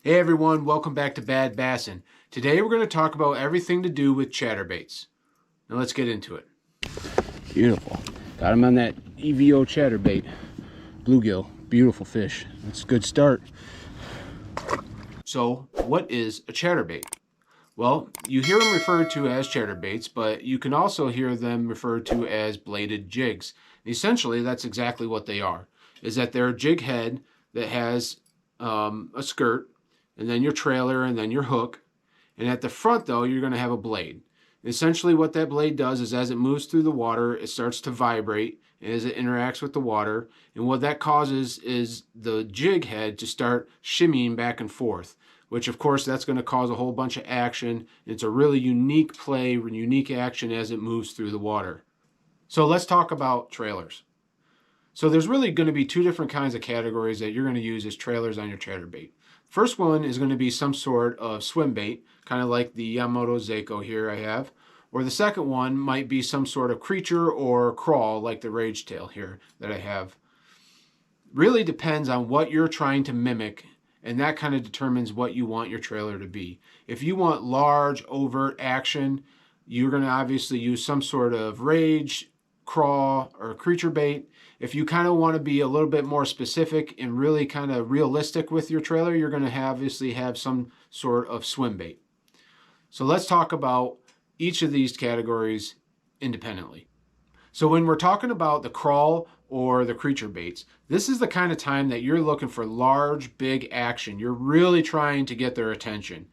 Hey everyone, welcome back to Bad Bassin'. Today we're going to talk about everything to do with chatterbaits. Now let's get into it. Beautiful. Got him on that Evo Chatterbait. Bluegill. Beautiful fish. That's a good start. So, what is a chatterbait? Well, you hear them referred to as chatterbaits, but you can also hear them referred to as bladed jigs. Essentially, that's exactly what they are. Is that they're a jig head that has a skirt, and then your trailer, and then your hook. And at the front, though, you're going to have a blade. Essentially, what that blade does is as it moves through the water, it starts to vibrate as it interacts with the water. And what that causes is the jig head to start shimmying back and forth, which, of course, that's going to cause a whole bunch of action. It's a really unique play, unique action as it moves through the water. So let's talk about trailers. So there's really going to be two different kinds of categories that you're going to use as trailers on your chatterbait. First one is going to be some sort of swim bait, kind of like the Yamamoto Seiko here I have. Or the second one might be some sort of creature or crawl like the Rage Tail here that I have. Really depends on what you're trying to mimic, and that kind of determines what you want your trailer to be. If you want large, overt action, you're going to obviously use some sort of rage, crawl, or creature bait. If you kind of want to be a little bit more specific and really kind of realistic with your trailer, you're going to obviously have some sort of swim bait. So let's talk about each of these categories independently. So when we're talking about the crawl or the creature baits, this is the kind of time that you're looking for large, big action. You're really trying to get their attention.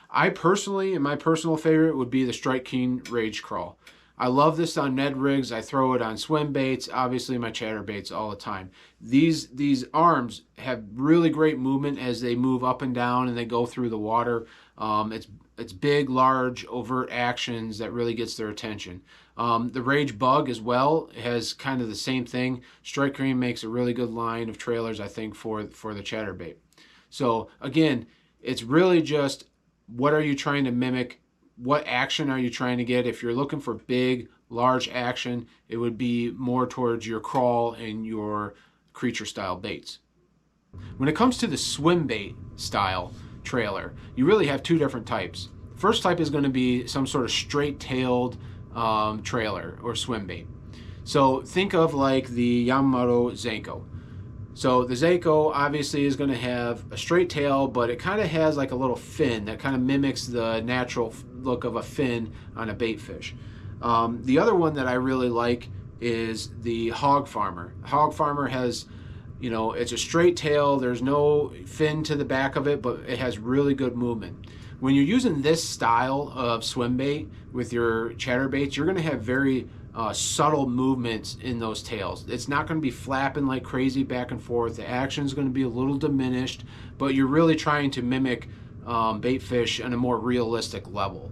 I personally, and my personal favorite would be the Strike King Rage Crawl. I love this on Ned rigs. I throw it on swim baits, obviously my chatterbaits all the time. These arms have really great movement as they move up and down and they go through the water. It's big, large, overt actions that really gets their attention. The Rage Bug as well has kind of the same thing. Strike King makes a really good line of trailers, I think, for the chatterbait. So again, it's really just what are you trying to mimic? What action are you trying to get? If you're looking for big, large action, it would be more towards your crawl and your creature style baits. When it comes to the swim bait style trailer, you really have two different types. First type is going to be some sort of straight-tailed trailer or swim bait. So think of like the Yamamoto Seiko. So the Seiko obviously is going to have a straight tail, but it kind of has like a little fin that kind of mimics the natural look of a fin on a bait fish. The other one that I really like is the Hog Farmer. Hog Farmer has, it's a straight tail. There's no fin to the back of it, but it has really good movement. When you're using this style of swim bait with your chatterbaits, you're going to have very subtle movements in those tails. It's not going to be flapping like crazy back and forth. The action is going to be a little diminished, but you're really trying to mimic bait fish on a more realistic level.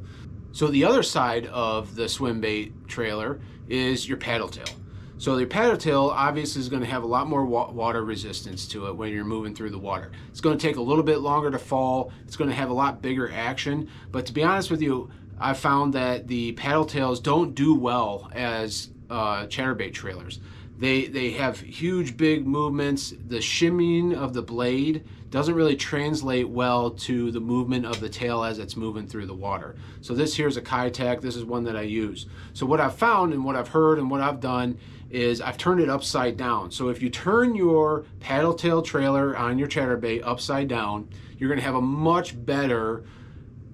So the other side of the swim bait trailer is your paddle tail. So your paddle tail obviously is going to have a lot more water resistance to it when you're moving through the water. It's going to take a little bit longer to fall. It's going to have a lot bigger action. But to be honest with you, I found that the paddle tails don't do well as chatterbait trailers. They have huge, big movements. The shimmying of the blade doesn't really translate well to the movement of the tail as it's moving through the water. So this here's a Kitech. This is one that I use. So what I've found and what I've heard and what I've done is I've turned it upside down. So if you turn your paddle tail trailer on your chatterbait upside down, you're going to have a much better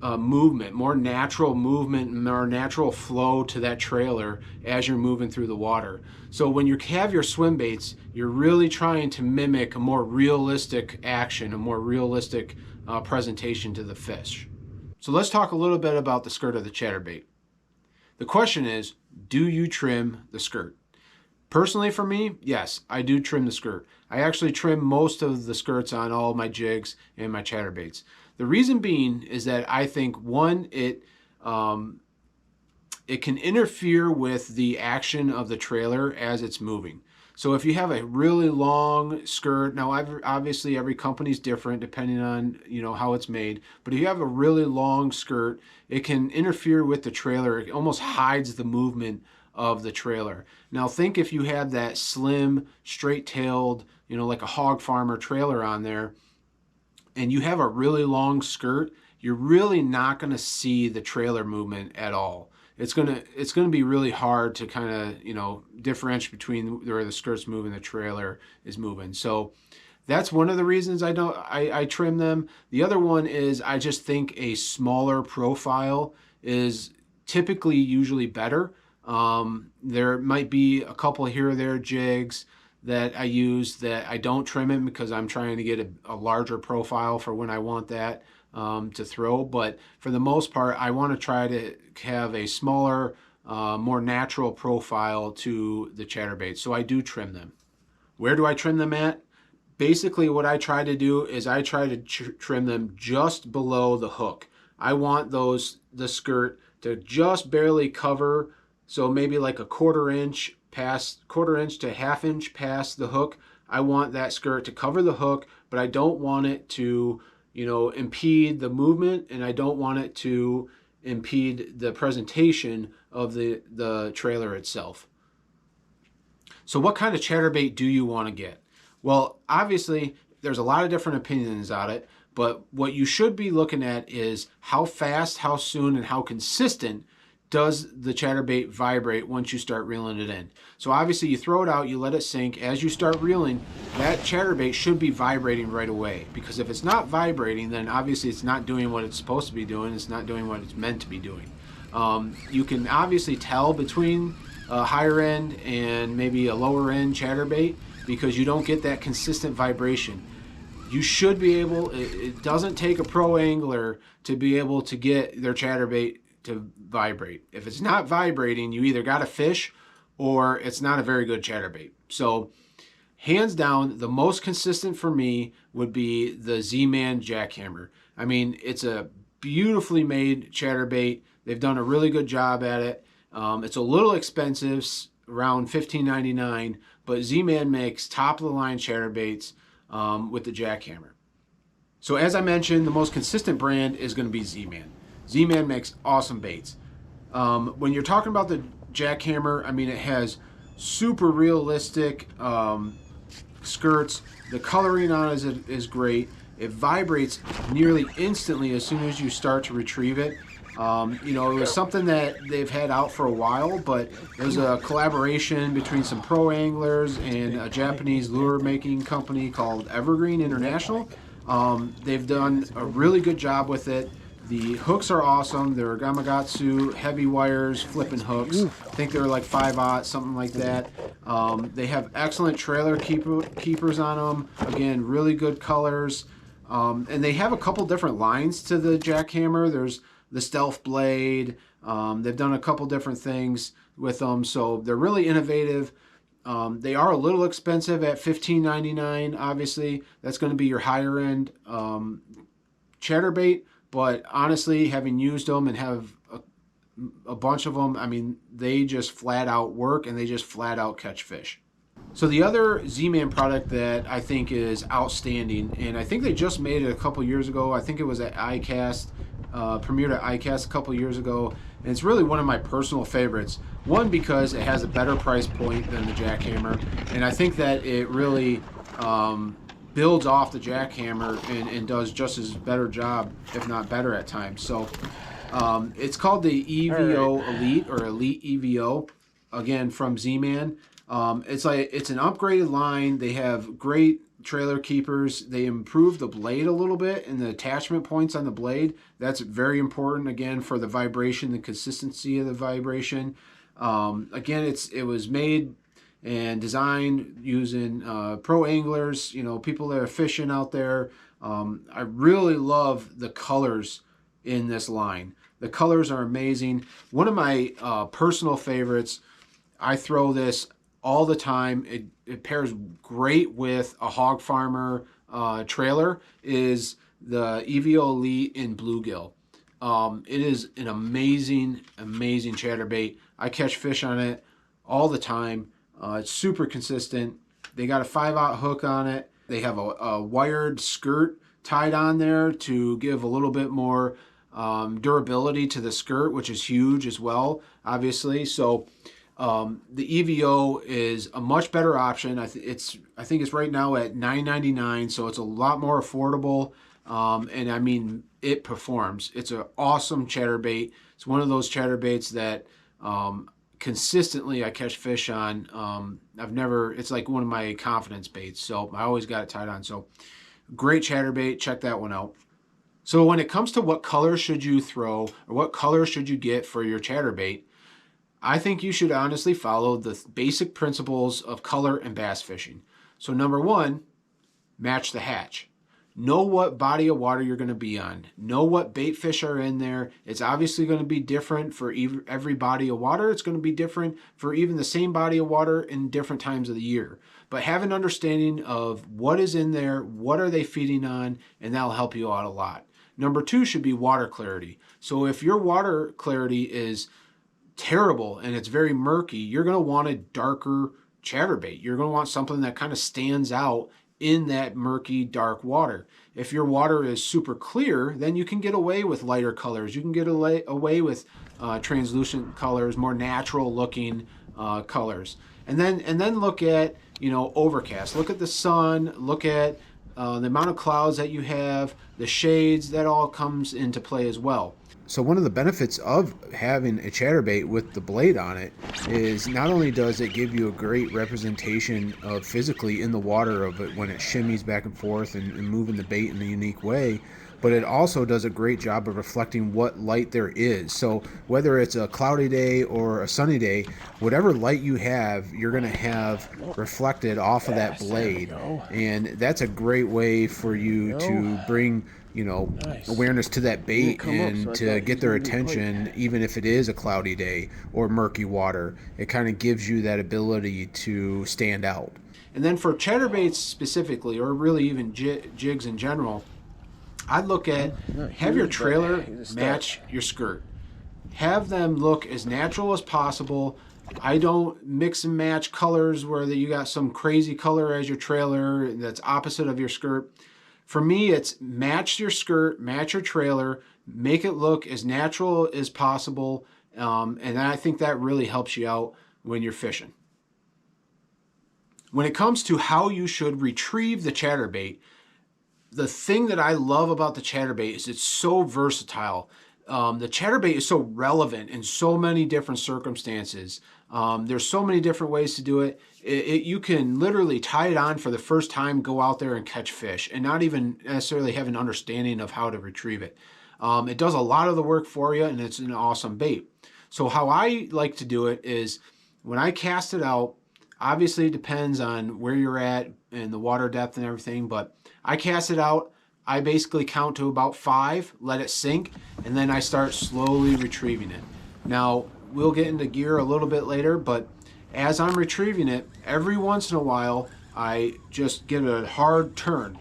movement, more natural movement, more natural flow to that trailer as you're moving through the water. So when you have your swim baits, you're really trying to mimic a more realistic action, a more realistic presentation to the fish. So let's talk a little bit about the skirt of the chatterbait. The question is, do you trim the skirt? Personally for me, yes, I do trim the skirt. I actually trim most of the skirts on all my jigs and my chatterbaits. The reason being is that I think, one, it can interfere with the action of the trailer as it's moving. So if you have a really long skirt, now obviously every company's different depending on how it's made, but if you have a really long skirt, it can interfere with the trailer. It almost hides the movement of the trailer. Now think if you had that slim, straight-tailed, like a Hog Farmer trailer on there, and you have a really long skirt, you're really not going to see the trailer movement at all. It's gonna be really hard to kind of, you know, differentiate between where the skirt's moving, the trailer is moving. So that's one of the reasons I trim them. The other one is I just think a smaller profile is typically usually better. There might be a couple here or there jigs that I use that I don't trim in because I'm trying to get a larger profile for when I want that to throw. But for the most part, I want to try to have a smaller, more natural profile to the chatterbait. So I do trim them. Where do I trim them at? Basically, what I try to do is I try to trim them just below the hook. I want the skirt to just barely cover, so maybe like a quarter inch to half inch past the hook. I want that skirt to cover the hook, but I don't want it to, you know, impede the movement, and I don't want it to impede the presentation of the trailer itself. So what kind of chatterbait do you want to get? Well, obviously, there's a lot of different opinions on it, but what you should be looking at is how fast, how soon, and how consistent does the chatterbait vibrate once you start reeling it in. So obviously you throw it out, you let it sink. As you start reeling, that chatterbait should be vibrating right away, because if it's not vibrating, then obviously it's not doing what it's supposed to be doing. It's not doing what it's meant to be doing. You can obviously tell between a higher end and maybe a lower end chatterbait because you don't get that consistent vibration. You should be able, it doesn't take a pro angler to be able to get their chatterbait to vibrate. If it's not vibrating, you either got to fish or it's not a very good chatterbait. So hands down, the most consistent for me would be the Z-Man Jackhammer. I mean, it's a beautifully made chatterbait. They've done a really good job at it. It's a little expensive, around $15.99, but Z-Man makes top of the line chatterbaits with the Jackhammer. So as I mentioned, the most consistent brand is going to be Z-Man. Z-Man makes awesome baits. When you're talking about the Jackhammer, I mean, it has super realistic skirts. The coloring on it is great. It vibrates nearly instantly as soon as you start to retrieve it. You know, it was something that they've had out for a while, but it was a collaboration between some pro anglers and a Japanese lure making company called Evergreen International. They've done a really good job with it. The hooks are awesome. They're Gamakatsu heavy wires flipping hooks. I think they're like 5/0, something like that. They have excellent trailer keepers on them. Again, really good colors. And they have a couple different lines to the Jackhammer. There's the Stealth Blade. They've done a couple different things with them, so they're really innovative. They are a little expensive at $15.99. Obviously, that's going to be your higher end chatterbait. But honestly, having used them and have a bunch of them, I mean, they just flat out work and they just flat out catch fish. So the other Z-Man product that I think is outstanding, and I think they just made it a couple years ago. I think it was at ICAST, premiered at ICAST a couple years ago. And it's really one of my personal favorites. One, because it has a better price point than the Jackhammer. And I think that it really builds off the Jackhammer and does just as better job, if not better at times. So it's called the Evo Elite, or Elite EVO, again from Z-Man. It's an upgraded line. They have great trailer keepers. They improved the blade a little bit and the attachment points on the blade. That's very important, again, for the vibration, the consistency of the vibration. Again, it was made and designed using pro anglers, you know, people that are fishing out there. I really love the colors in this line. The colors are amazing. One of my personal favorites, I throw this all the time. It pairs great with a hog farmer trailer, is the Evo Elite in bluegill. It is an amazing, amazing chatterbait. I catch fish on it all the time. It's super consistent. They got a 5/0 hook on it. They have a wired skirt tied on there to give a little bit more durability to the skirt, which is huge as well, obviously. So the EVO is a much better option. I think it's right now at $9.99, so it's a lot more affordable. And I mean, it performs. It's an awesome chatterbait. It's one of those chatterbaits that consistently I catch fish on. It's like one of my confidence baits, so I always got it tied on. So great chatterbait, check that one out. So when it comes to what color should you throw or what color should you get for your chatterbait, I think you should honestly follow the basic principles of color and bass fishing. So number one, match the hatch. Know what body of water you're going to be on. Know what bait fish are in there. It's obviously going to be different for every body of water. It's going to be different for even the same body of water in different times of the year. But have an understanding of what is in there, what are they feeding on, and that'll help you out a lot. Number two should be water clarity. So if your water clarity is terrible and it's very murky, you're going to want a darker chatterbait. You're going to want something that kind of stands out in that murky, dark water. If your water is super clear, then you can get away with lighter colors. You can get away with translucent colors, more natural looking colors. And then look at, overcast. Look at the sun. Look at the amount of clouds that you have, the shades, that all comes into play as well. So one of the benefits of having a chatterbait with the blade on it is not only does it give you a great representation of physically in the water of it when it shimmies back and forth and moving the bait in a unique way, but it also does a great job of reflecting what light there is. So whether it's a cloudy day or a sunny day, whatever light you have, you're going to have reflected off of that blade. And that's a great way for you to bring awareness to that bait and to get their attention, even if it is a cloudy day or murky water. It kind of gives you that ability to stand out. And then for chatterbaits specifically, or really even jigs in general, I'd look at, have your trailer match your skirt. Have them look as natural as possible. I don't mix and match colors where you got some crazy color as your trailer that's opposite of your skirt. For me, it's match your skirt, match your trailer, make it look as natural as possible, and I think that really helps you out when you're fishing. When it comes to how you should retrieve the chatterbait, the thing that I love about the chatterbait is it's so versatile. The chatterbait is so relevant in so many different circumstances. There's so many different ways to do it. You can literally tie it on for the first time, go out there and catch fish, and not even necessarily have an understanding of how to retrieve it. It does a lot of the work for you, and it's an awesome bait. So how I like to do it is when I cast it out, obviously it depends on where you're at and the water depth and everything, but I cast it out. I basically count to about 5, let it sink, and then I start slowly retrieving it. Now, we'll get into gear a little bit later, but as I'm retrieving it, every once in a while, I just give it a hard turn.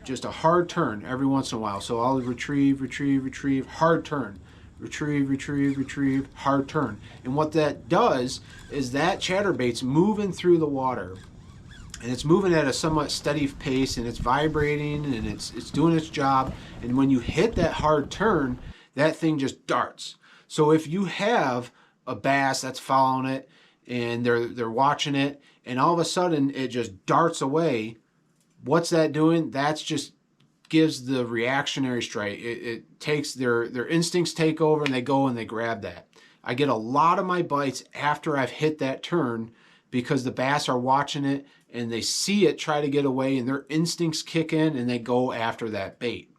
Just a hard turn every once in a while. So I'll retrieve, hard turn. Retrieve, hard turn. And what that does is that chatterbait's moving through the water. And it's moving at a somewhat steady pace, and it's vibrating, and it's doing its job. And when you hit that hard turn, that thing just darts. So if you have a bass that's following it, and they're watching it, and all of a sudden it just darts away, what's that doing? That's just gives the reactionary strike. It takes their instincts take over, and they go and they grab that. I get a lot of my bites after I've hit that turn because the bass are watching it and they see it try to get away, and their instincts kick in and they go after that bait.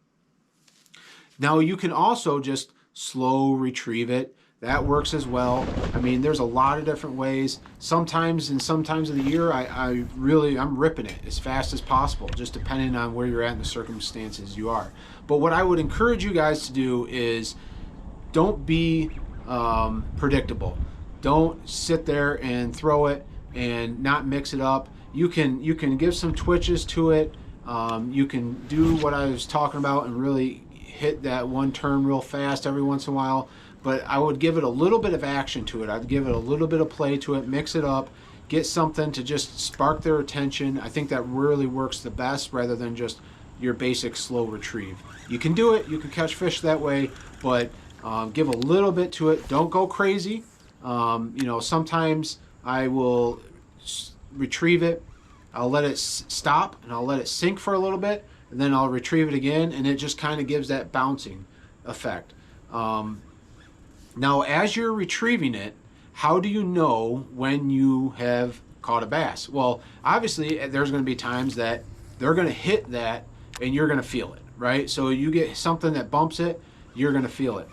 Now you can also just slow retrieve it. That works as well. I mean, there's a lot of different ways. Sometimes of the year, I'm ripping it as fast as possible, just depending on where you're at and the circumstances you are. But what I would encourage you guys to do is don't be predictable. Don't sit there and throw it and not mix it up. You can give some twitches to it. You can do what I was talking about and really hit that one turn real fast every once in a while. But I would give it a little bit of action to it. I'd give it a little bit of play to it, mix it up, get something to just spark their attention. I think that really works the best rather than just your basic slow retrieve. You can do it, you can catch fish that way, but give a little bit to it. Don't go crazy. Sometimes I will retrieve it, I'll let it stop, and I'll let it sink for a little bit, and then I'll retrieve it again, and it just kind of gives that bouncing effect. Now, as you're retrieving it, how do you know when you have caught a bass? Well, obviously, there's going to be times that they're going to hit that and you're going to feel it, right? So you get something that bumps it, you're going to feel it.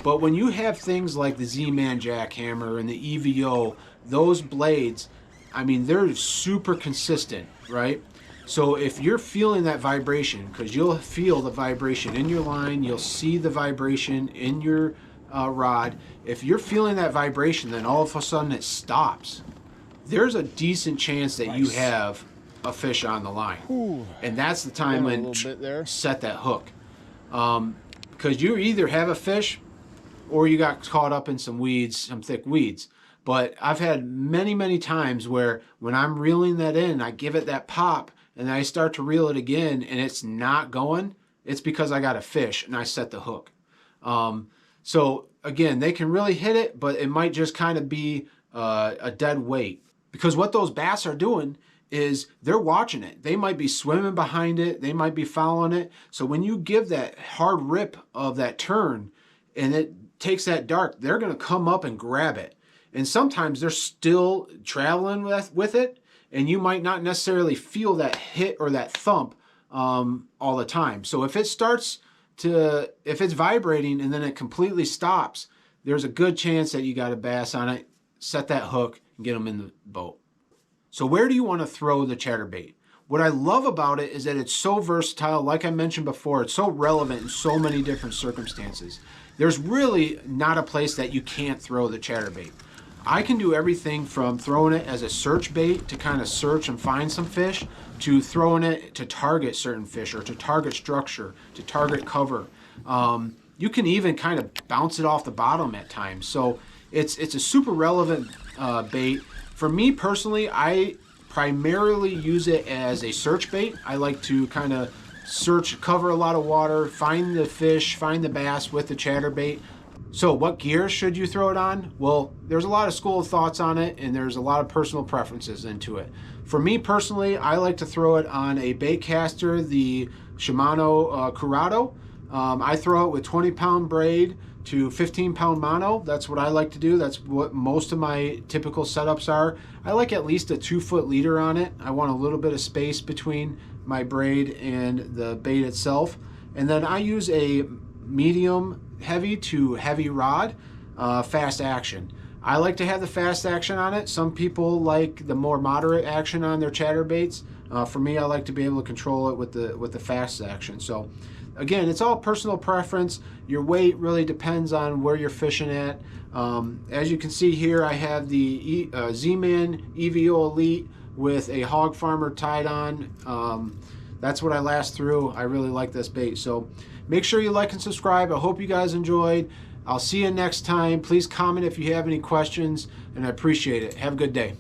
But when you have things like the Z-Man Jackhammer and the EVO, those blades, I mean, they're super consistent, right? So if you're feeling that vibration, because you'll feel the vibration in your line, you'll see the vibration in your rod. If you're feeling that vibration, then all of a sudden it stops. There's a decent chance that you have a fish on the line. Ooh, and that's the time when set that hook. Because you either have a fish or you got caught up in some weeds, some thick weeds. But I've had many, many times where when I'm reeling that in, I give it that pop and I start to reel it again and it's not going. It's because I got a fish and I set the hook. So again, they can really hit it, but it might just kind of be a dead weight. Because what those bass are doing is they're watching it. They might be swimming behind it. They might be following it. So when you give that hard rip of that turn and it takes that dark, they're going to come up and grab it. And sometimes they're still traveling with it, and you might not necessarily feel that hit or that thump all the time. So if it starts to, if it's vibrating and then it completely stops, there's a good chance that you got a bass on it. Set that hook and get them in the boat. So where do you want to throw the chatterbait? What I love about it is that it's so versatile. Like I mentioned before, it's so relevant in so many different circumstances. There's really not a place that you can't throw the chatterbait. I can do everything from throwing it as a search bait to kind of search and find some fish, to throwing it to target certain fish or to target structure, to target cover. You can even kind of bounce it off the bottom at times. So it's a super relevant bait. For me personally, I primarily use it as a search bait. I like to kind of search, cover a lot of water, find the fish, find the bass with the chatterbait. So what gear should you throw it on? Well, there's a lot of school of thoughts on it, and there's a lot of personal preferences into it. For me personally, I like to throw it on a bait caster, the Shimano Curado. I throw it with 20-pound braid to 15-pound mono. That's what I like to do. That's what most of my typical setups are. I like at least a 2-foot leader on it. I want a little bit of space between my braid and the bait itself. And then I use a medium heavy to heavy rod, fast action. I like to have the fast action on it. Some people like the more moderate action on their chatterbaits. For me, I like to be able to control it with the fast action. So again, it's all personal preference. Your weight really depends on where you're fishing at. As you can see here, I have the Z-Man Evo Elite with a hog farmer tied on. That's what I last threw. I really like this bait. So make sure you like and subscribe. I hope you guys enjoyed. I'll see you next time. Please comment if you have any questions, and I appreciate it. Have a good day.